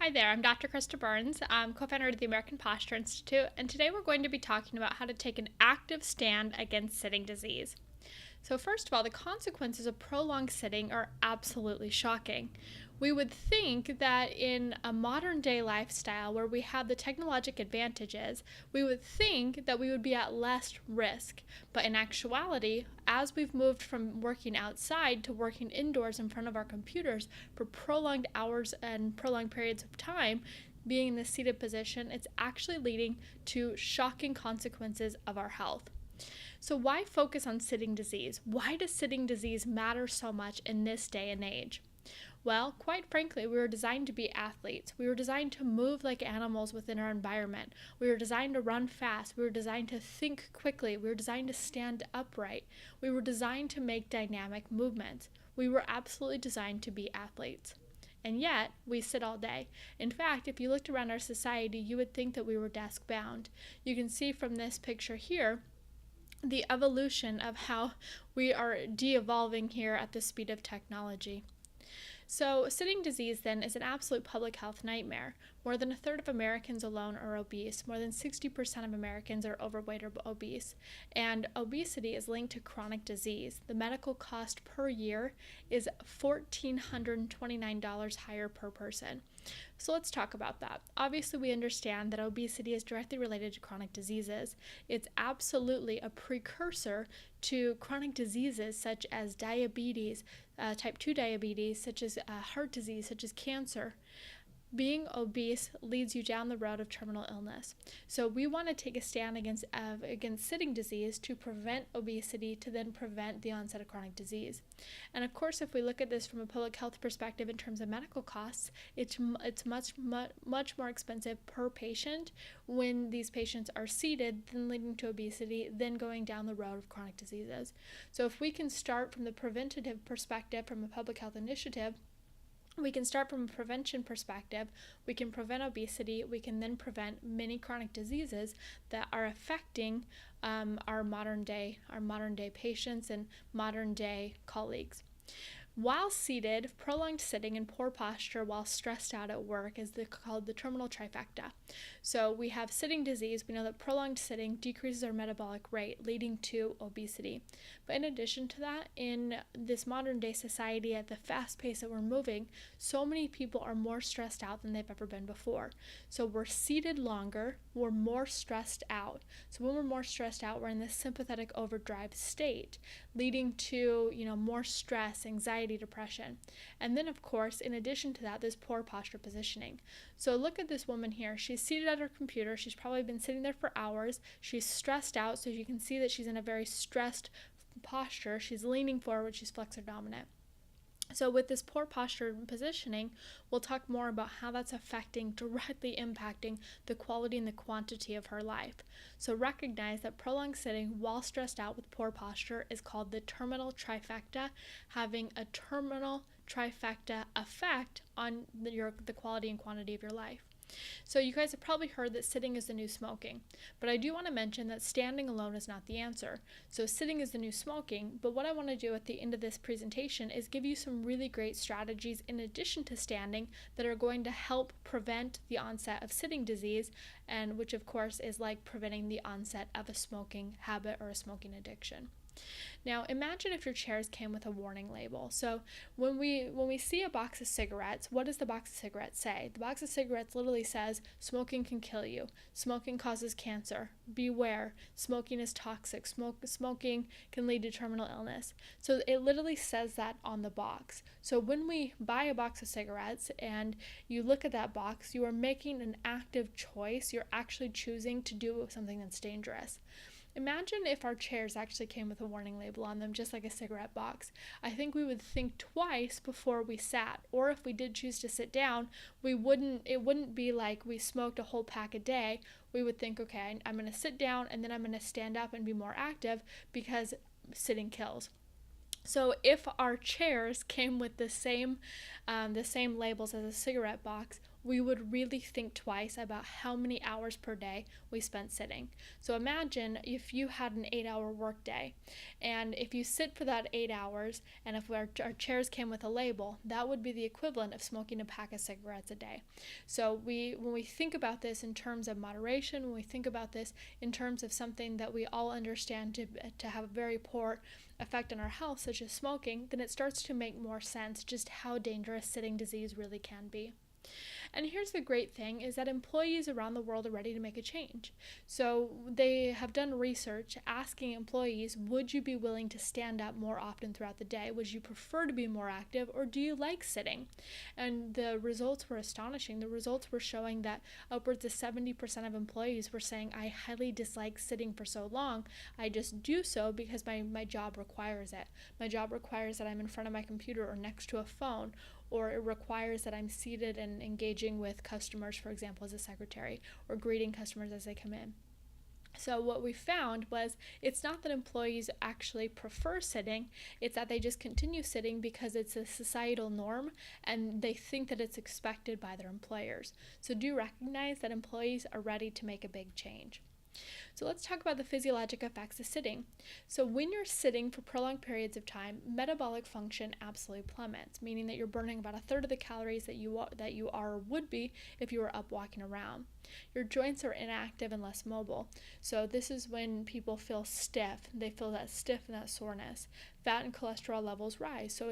Hi there, I'm Dr. Krista Burns. I'm co-founder of the American Posture Institute, and today we're going to be talking about how to take an active stand against sitting disease. So first of all, the consequences of prolonged sitting are absolutely shocking. We would think that in a modern day lifestyle where we have the technologic advantages, we would think that we would be at less risk. But in actuality, as we've moved from working outside to working indoors in front of our computers for prolonged hours and prolonged periods of time, being in the seated position, it's actually leading to shocking consequences of our health. So why focus on sitting disease? Why does sitting disease matter so much in this day and age? Well, quite frankly, we were designed to be athletes. We were designed to move like animals within our environment. We were designed to run fast. We were designed to think quickly. We were designed to stand upright. We were designed to make dynamic movements. We were absolutely designed to be athletes. And yet, we sit all day. In fact, if you looked around our society, you would think that we were desk bound. You can see from this picture here the evolution of how we are de-evolving here at the speed of technology. So sitting disease then is an absolute public health nightmare. More than a third of Americans alone are obese. More than 60% of Americans are overweight or obese. And obesity is linked to chronic disease. The medical cost per year is $1,429 higher per person. So let's talk about that. Obviously, we understand that obesity is directly related to chronic diseases. It's absolutely a precursor to chronic diseases such as diabetes, type 2 diabetes, such as heart disease, such as cancer. Being obese leads you down the road of terminal illness. So we want to take a stand against sitting disease to prevent obesity, to then prevent the onset of chronic disease. And of course, if we look at this from a public health perspective in terms of medical costs, it's much more expensive per patient when these patients are seated, then leading to obesity, then going down the road of chronic diseases. So if we can start from the preventative perspective from a public health initiative, we can start from a prevention perspective. We can prevent obesity. We can then prevent many chronic diseases that are affecting our modern day patients and modern day colleagues. While seated, prolonged sitting and poor posture while stressed out at work is called the terminal trifecta. So we have sitting disease. We know that prolonged sitting decreases our metabolic rate, leading to obesity. But in addition to that, in this modern day society, at the fast pace that we're moving, so many people are more stressed out than they've ever been before. So we're seated longer, we're more stressed out. So when we're more stressed out, we're in this sympathetic overdrive state, leading to, more stress, anxiety, depression. And then, of course, in addition to that, there's poor posture positioning. So look at this woman here. She's seated at her computer. She's probably been sitting there for hours. She's stressed out, so you can see that she's in a very stressed posture. She's leaning forward. She's flexor dominant. So with this poor posture and positioning, we'll talk more about how that's directly impacting the quality and the quantity of her life. So recognize that prolonged sitting while stressed out with poor posture is called the terminal trifecta, having a terminal trifecta effect on the quality and quantity of your life. So you guys have probably heard that sitting is the new smoking, but I do want to mention that standing alone is not the answer. So sitting is the new smoking, but what I want to do at the end of this presentation is give you some really great strategies in addition to standing that are going to help prevent the onset of sitting disease, and which of course is like preventing the onset of a smoking habit or a smoking addiction. Now imagine if your chairs came with a warning label. So when we see a box of cigarettes, what does the box of cigarettes say? The box of cigarettes literally says, smoking can kill you. Smoking causes cancer. Beware. Smoking is toxic. Smoking can lead to terminal illness. So it literally says that on the box. So when we buy a box of cigarettes and you look at that box, you are making an active choice. You're actually choosing to do something that's dangerous. Imagine if our chairs actually came with a warning label on them, just like a cigarette box. I think we would think twice before we sat, or if we did choose to sit down, it wouldn't be like we smoked a whole pack a day. We would think, okay, I'm going to sit down and then I'm going to stand up and be more active because sitting kills. So if our chairs came with the same labels as a cigarette box, we would really think twice about how many hours per day we spent sitting. So imagine if you had an 8-hour workday, and if you sit for that 8 hours, and if our chairs came with a label, that would be the equivalent of smoking a pack of cigarettes a day. So when we think about this in terms of moderation, when we think about this in terms of something that we all understand to have a very poor effect on our health, such as smoking, then it starts to make more sense just how dangerous sitting disease really can be. And here's the great thing is that employees around the world are ready to make a change. So they have done research asking employees, would you be willing to stand up more often throughout the day? Would you prefer to be more active, or do you like sitting? And the results were astonishing. The results were showing that upwards of 70% of employees were saying, I highly dislike sitting for so long. I just do so because my job requires it. My job requires that I'm in front of my computer or next to a phone, or it requires that I'm seated and engaging with customers, for example, as a secretary, or greeting customers as they come in. So what we found was it's not that employees actually prefer sitting, it's that they just continue sitting because it's a societal norm and they think that it's expected by their employers. So do recognize that employees are ready to make a big change. So let's talk about the physiologic effects of sitting. So when you're sitting for prolonged periods of time, metabolic function absolutely plummets, meaning that you're burning about a third of the calories that you are or would be if you were up walking around. Your joints are inactive and less mobile. So this is when people feel stiff. They feel that stiff and that soreness. Fat and cholesterol levels rise, so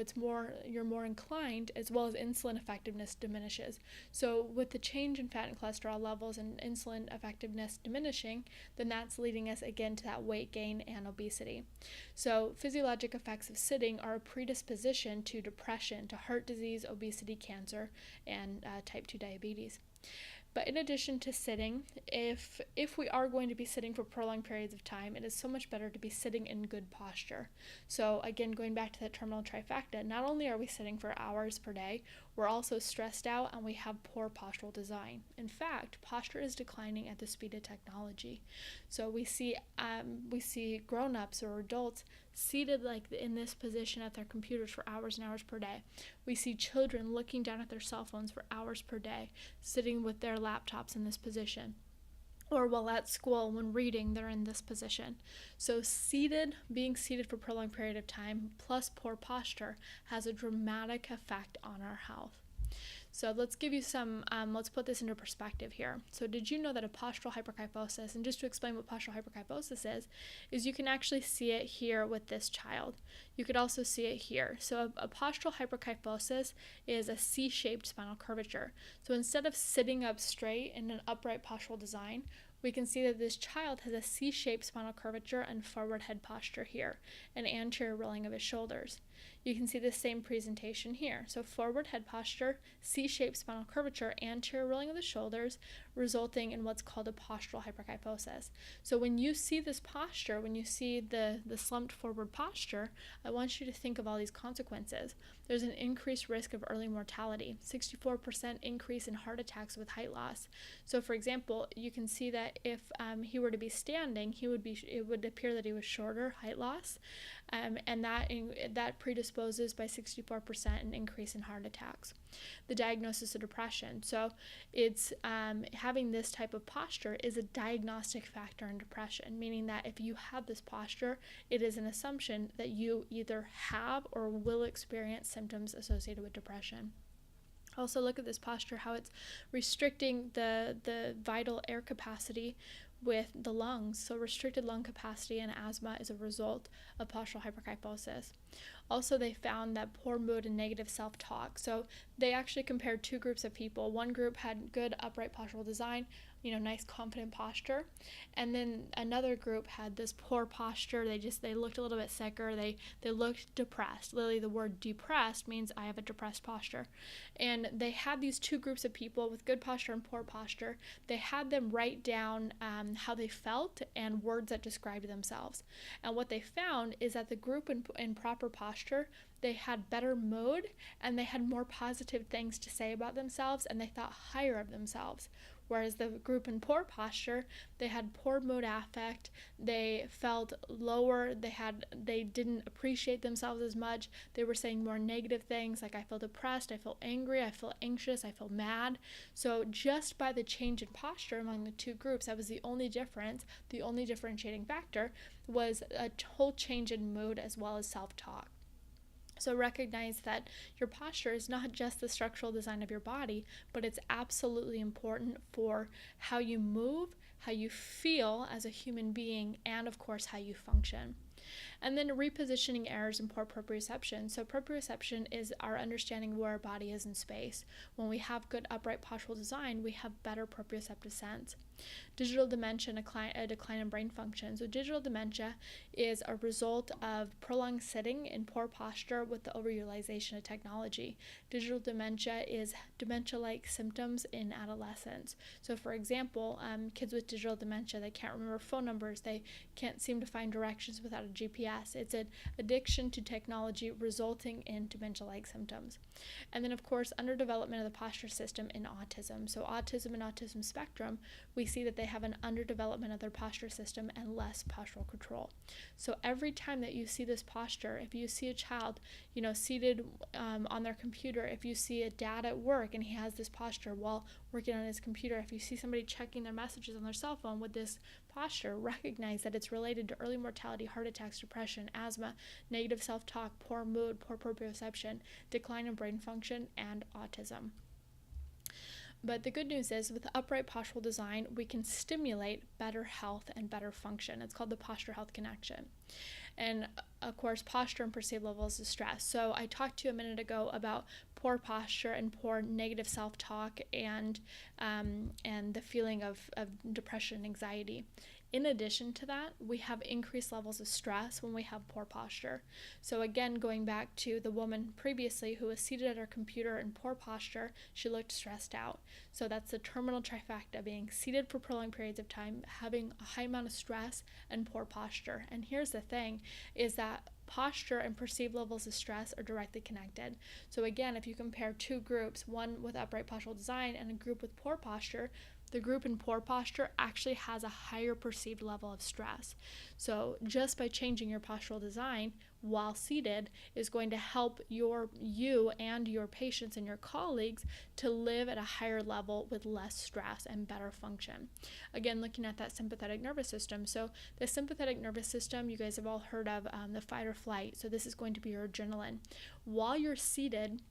you're more inclined, as well as insulin effectiveness diminishes. So with the change in fat and cholesterol levels and insulin effectiveness diminishing, then that's leading us again to that weight gain and obesity. So physiologic effects of sitting are a predisposition to depression, to heart disease, obesity, cancer, and type 2 diabetes. But in addition to sitting, if we are going to be sitting for prolonged periods of time, it is so much better to be sitting in good posture. So again, going back to that terminal trifecta, not only are we sitting for hours per day, we're also stressed out and we have poor postural design. In fact, posture is declining at the speed of technology. So we see grown-ups or adults seated like in this position at their computers for hours and hours per day. We see children looking down at their cell phones for hours per day, sitting with their laptops in this position. Or while at school, when reading, they're in this position. So being seated for a prolonged period of time, plus poor posture, has a dramatic effect on our health. So let's give you let's put this into perspective here. So did you know that a postural hyperkyphosis, and just to explain what postural hyperkyphosis is you can actually see it here with this child. You could also see it here. So a postural hyperkyphosis is a C-shaped spinal curvature. So instead of sitting up straight in an upright postural design, we can see that this child has a C-shaped spinal curvature and forward head posture here, and anterior rolling of his shoulders. You can see the same presentation here. So forward head posture, C-shaped spinal curvature, anterior rolling of the shoulders, resulting in what's called a postural hyperkyphosis. So when you see this posture, when you see the slumped forward posture, I want you to think of all these consequences. There's an increased risk of early mortality, 64% increase in heart attacks with height loss. So for example, you can see that if he were to be standing, it would appear that he was shorter, height loss, and that predisposes by 64% an increase in heart attacks. The diagnosis of depression. So it's having this type of posture is a diagnostic factor in depression, meaning that if you have this posture, it is an assumption that you either have or will experience symptoms associated with depression. Also look at this posture, how it's restricting the vital air capacity with the lungs. So restricted lung capacity and asthma is a result of postural hyperkyphosis. Also, they found that poor mood and negative self-talk. So they actually compared two groups of people. One group had good upright postural design, nice confident posture. And then another group had this poor posture. They looked a little bit sicker. They looked depressed. Literally, the word depressed means I have a depressed posture. And they had these two groups of people with good posture and poor posture. They had them write down how they felt and words that described themselves. And what they found is that the group in proper posture, they had better mood and they had more positive things to say about themselves and they thought higher of themselves. Whereas the group in poor posture, they had poor mood affect, they felt lower, they didn't appreciate themselves as much, they were saying more negative things like I feel depressed, I feel angry, I feel anxious, I feel mad. So just by the change in posture among the two groups, that was the only difference, the only differentiating factor was a whole change in mood as well as self-talk. So recognize that your posture is not just the structural design of your body, but it's absolutely important for how you move, how you feel as a human being, and of course how you function. And then repositioning errors in poor proprioception. So proprioception is our understanding of where our body is in space. When we have good upright postural design, we have better proprioceptive sense. Digital dementia and a decline in brain function. So digital dementia is a result of prolonged sitting in poor posture with the overutilization of technology. Digital dementia is dementia-like symptoms in adolescence. So for example, kids with digital dementia, they can't remember phone numbers, they can't seem to find directions without a GPS. It's an addiction to technology resulting in dementia-like symptoms. And then of course, underdevelopment of the posture system in autism. So autism and autism spectrum, we see that they have an underdevelopment of their posture system and less postural control. So every time that you see this posture, if you see a child, seated on their computer, if you see a dad at work and he has this posture while working on his computer, if you see somebody checking their messages on their cell phone with this posture, recognize that it's related to early mortality, heart attacks, depression, asthma, negative self-talk, poor mood, poor proprioception, decline in brain function, and autism. But the good news is with upright postural design, we can stimulate better health and better function. It's called the posture health connection. And of course, posture and perceived levels of stress. So I talked to you a minute ago about poor posture and poor negative self-talk and the feeling of depression and anxiety. In addition to that, we have increased levels of stress when we have poor posture. So again, going back to the woman previously who was seated at her computer in poor posture, she looked stressed out. So that's the terminal trifecta, being seated for prolonged periods of time, having a high amount of stress, and poor posture. And here's the thing, is that posture and perceived levels of stress are directly connected. So again, if you compare two groups, one with upright postural design and a group with poor posture, the group in poor posture actually has a higher perceived level of stress. So just by changing your postural design while seated is going to help you and your patients and your colleagues to live at a higher level with less stress and better function. Again, looking at that sympathetic nervous system. So the sympathetic nervous system, you guys have all heard of the fight or flight. So this is going to be your adrenaline. While you're seated,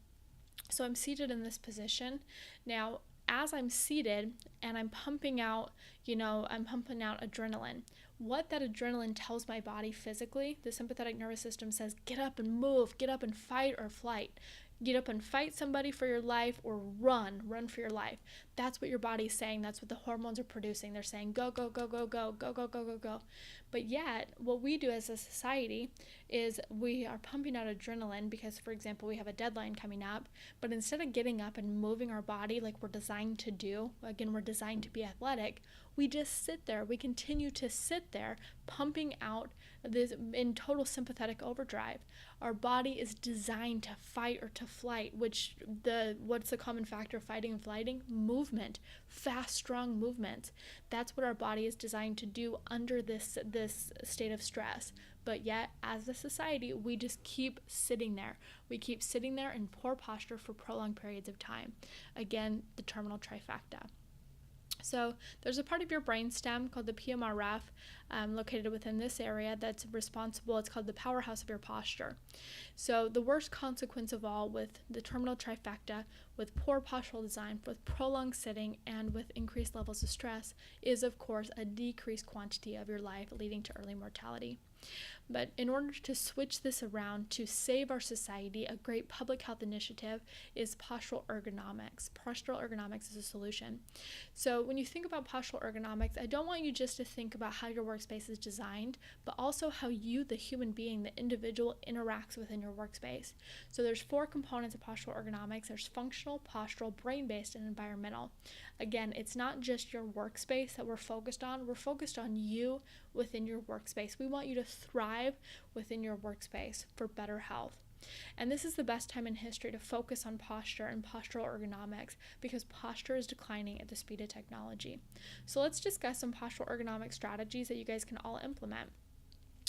so I'm seated in this position. Now, as I'm seated and I'm pumping out adrenaline, what that adrenaline tells my body physically, the sympathetic nervous system says, get up and move, get up and fight or flight. Get up and fight somebody for your life or run for your life. That's what your body's saying. That's what the hormones are producing. They're saying, go, go, go, go, go, go, go, go, go, go. But yet, what we do as a society is we are pumping out adrenaline because, for example, we have a deadline coming up, but instead of getting up and moving our body like we're designed to do, again, we're designed to be athletic, we just sit there. We continue to sit there, pumping out this in total sympathetic overdrive. Our body is designed to fight or to flight, what's the common factor of fighting and flighting? Movement, fast, strong movements. That's what our body is designed to do under this state of stress. But yet, as a society, we just keep sitting there. We keep sitting there in poor posture for prolonged periods of time. Again, the terminal trifecta. So there's a part of your brainstem called the PMRF located within this area that's responsible. It's called the powerhouse of your posture. So the worst consequence of all with the terminal trifecta, with poor postural design, with prolonged sitting, and with increased levels of stress is, of course, a decreased quantity of your life leading to early mortality. But in order to switch this around to save our society, a great public health initiative is postural ergonomics. Postural ergonomics is a solution. So when you think about postural ergonomics, I don't want you just to think about how your workspace is designed, but also how you, the human being, the individual, interacts within your workspace. So there's 4 components of postural ergonomics. There's functional, postural, brain-based, and environmental. Again, it's not just your workspace that we're focused on. We're focused on you within your workspace. We want you to thrive within your workspace for better health. And this is the best time in history to focus on posture and postural ergonomics because posture is declining at the speed of technology. So let's discuss some postural ergonomic strategies that you guys can all implement.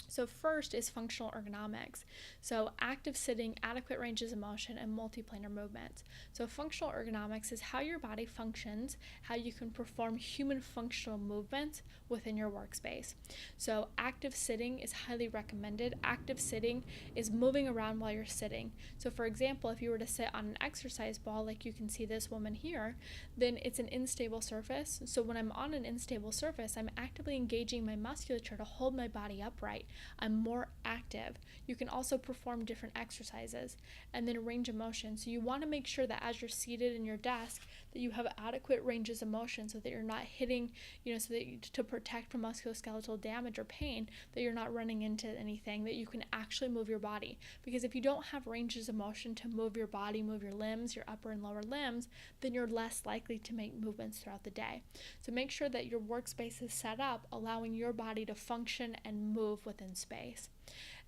So first is functional ergonomics. So active sitting, adequate ranges of motion, and multiplanar movements. So functional ergonomics is how your body functions, how you can perform human functional movements within your workspace. So active sitting is highly recommended. Active sitting is moving around while you're sitting. So for example, if you were to sit on an exercise ball, like you can see this woman here, then it's an unstable surface. So when I'm on an unstable surface, I'm actively engaging my musculature to hold my body upright. I'm more active. You can also perform different exercises. And then range of motion. So you want to make sure that as you're seated in your desk, that you have adequate ranges of motion so that you're not hitting, so that to protect from musculoskeletal damage or pain, that you're not running into anything, that you can actually move your body. Because if you don't have ranges of motion to move your body, move your limbs, your upper and lower limbs, then you're less likely to make movements throughout the day. So make sure that your workspace is set up, allowing your body to function and move within space.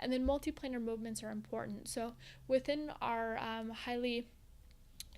And then multiplanar movements are important. So within our highly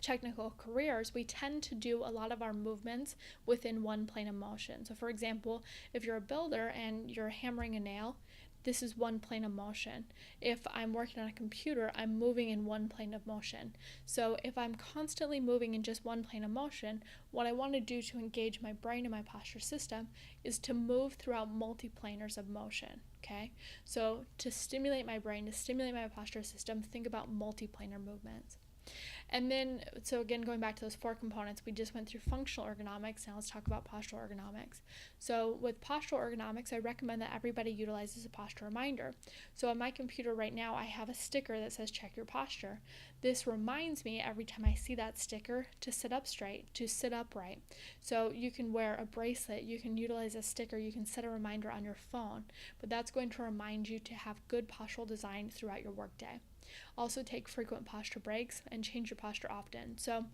technical careers, we tend to do a lot of our movements within one plane of motion. So for example, if you're a builder and you're hammering a nail, this is one plane of motion. If I'm working on a computer, I'm moving in one plane of motion. So if I'm constantly moving in just one plane of motion, what I want to do to engage my brain and my posture system is to move throughout multiplanars of motion. Okay? So to stimulate my brain, to stimulate my posture system, think about multiplanar movements. And then, so again, going back to those 4 components, we just went through functional ergonomics. Now let's talk about postural ergonomics. So with postural ergonomics, I recommend that everybody utilizes a posture reminder. So on my computer right now, I have a sticker that says check your posture. This reminds me every time I see that sticker to sit up straight, to sit upright. So you can wear a bracelet, you can utilize a sticker, you can set a reminder on your phone, but that's going to remind you to have good postural design throughout your workday. Also take frequent posture breaks and change your posture often. So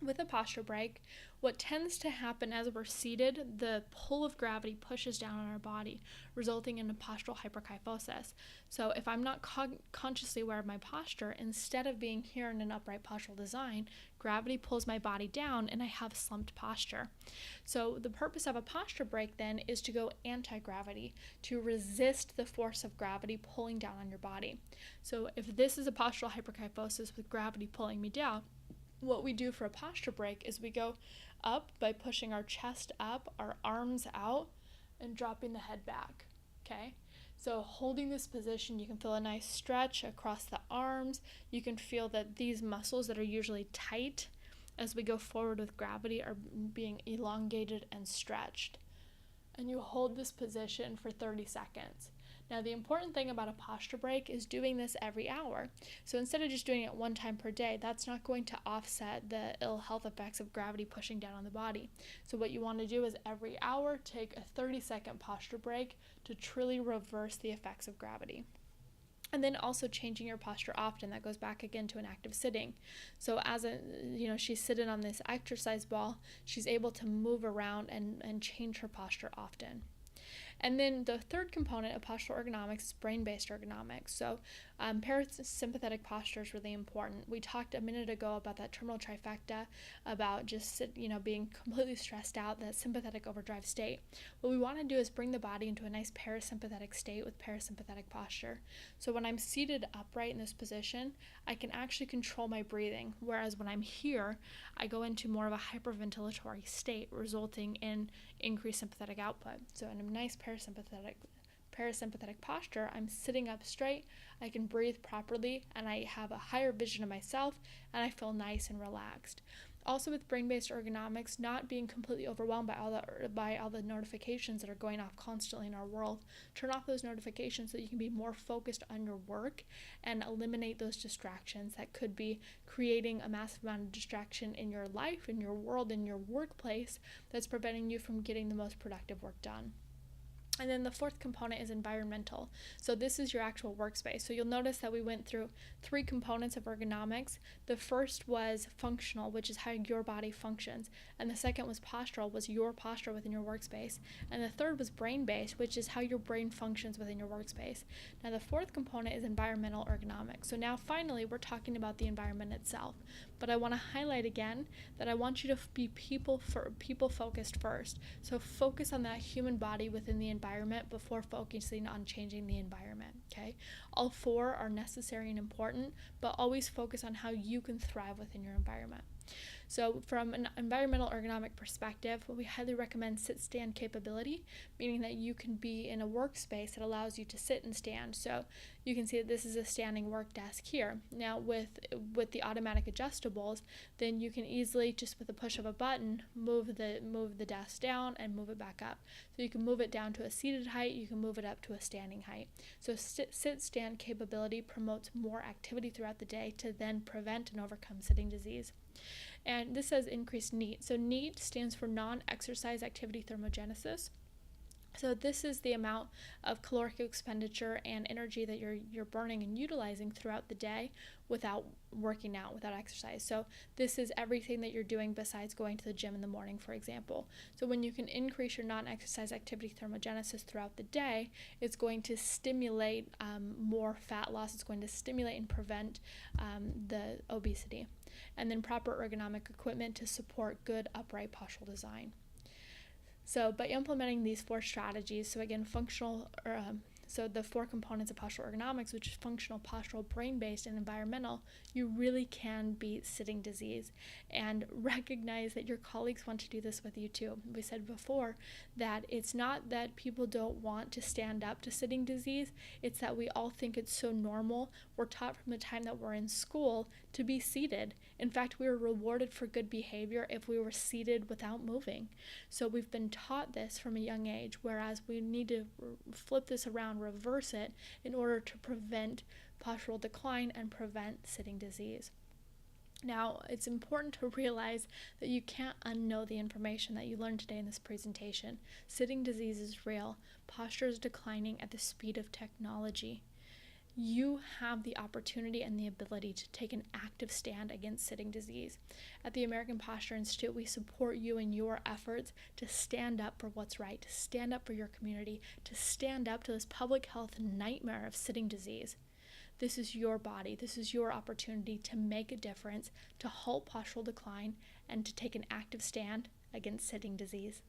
with a posture break, what tends to happen as we're seated, the pull of gravity pushes down on our body, resulting in a postural hyperkyphosis. So if I'm not consciously aware of my posture, instead of being here in an upright postural design, gravity pulls my body down and I have slumped posture. So the purpose of a posture break then is to go anti-gravity, to resist the force of gravity pulling down on your body. So if this is a postural hyperkyphosis with gravity pulling me down, what we do for a posture break is we go up by pushing our chest up, our arms out, and dropping the head back, okay? So holding this position, you can feel a nice stretch across the arms. You can feel that these muscles that are usually tight as we go forward with gravity are being elongated and stretched. And you hold this position for 30 seconds. Now, the important thing about a posture break is doing this every hour. So instead of just doing it one time per day, that's not going to offset the ill health effects of gravity pushing down on the body. So what you want to do is every hour, take a 30-second posture break to truly reverse the effects of gravity. And then also changing your posture often. That goes back again to an active sitting. So as she's sitting on this exercise ball, she's able to move around and change her posture often. And then the third component of postural ergonomics is brain-based ergonomics. So parasympathetic posture is really important. We talked a minute ago about that terminal trifecta, about just being completely stressed out, that sympathetic overdrive state. What we want to do is bring the body into a nice parasympathetic state with parasympathetic posture. So when I'm seated upright in this position, I can actually control my breathing, whereas when I'm here, I go into more of a hyperventilatory state, resulting in increased sympathetic output. So in a nice parasympathetic posture, I'm sitting up straight, I can breathe properly, and I have a higher vision of myself, and I feel nice and relaxed. Also with brain-based ergonomics, not being completely overwhelmed by all the notifications that are going off constantly in our world. Turn off those notifications so that you can be more focused on your work and eliminate those distractions that could be creating a massive amount of distraction in your life, in your world, in your workplace that's preventing you from getting the most productive work done. And then the fourth component is environmental. So this is your actual workspace. So you'll notice that we went through 3 components of ergonomics. The first was functional, which is how your body functions. And the second was postural, was your posture within your workspace. And the third was brain-based, which is how your brain functions within your workspace. Now the fourth component is environmental ergonomics. So now finally we're talking about the environment itself. But I want to highlight again that I want you to be people focused first. So focus on that human body within the environment before focusing on changing the environment, okay? All 4 are necessary and important, but always focus on how you can thrive within your environment. So from an environmental ergonomic perspective, we highly recommend sit-stand capability, meaning that you can be in a workspace that allows you to sit and stand. So you can see that this is a standing work desk here. Now with the automatic adjustables, then you can easily, just with a push of a button, move the desk down and move it back up. So you can move it down to a seated height, you can move it up to a standing height. So sit-stand capability promotes more activity throughout the day to then prevent and overcome sitting disease. And this says increased NEAT. So NEAT stands for non-exercise activity thermogenesis. So this is the amount of caloric expenditure and energy that you're burning and utilizing throughout the day without working out, without exercise. So this is everything that you're doing besides going to the gym in the morning, for example. So when you can increase your non-exercise activity thermogenesis throughout the day, it's going to stimulate more fat loss. It's going to stimulate and prevent the obesity. And then proper ergonomic equipment to support good upright postural design. So by implementing these 4 strategies, so again, so the 4 components of postural ergonomics, which is functional, postural, brain-based, and environmental, you really can beat sitting disease. And recognize that your colleagues want to do this with you too. We said before that it's not that people don't want to stand up to sitting disease, it's that we all think it's so normal. We're taught from the time that we're in school to be seated. In fact, we were rewarded for good behavior if we were seated without moving. So we've been taught this from a young age, whereas we need to flip this around, reverse it, in order to prevent postural decline and prevent sitting disease. Now, it's important to realize that you can't unknow the information that you learned today in this presentation. Sitting disease is real. Posture is declining at the speed of technology. You have the opportunity and the ability to take an active stand against sitting disease. At the American Posture Institute, we support you in your efforts to stand up for what's right, to stand up for your community, to stand up to this public health nightmare of sitting disease. This is your body. This is your opportunity to make a difference, to halt postural decline, and to take an active stand against sitting disease.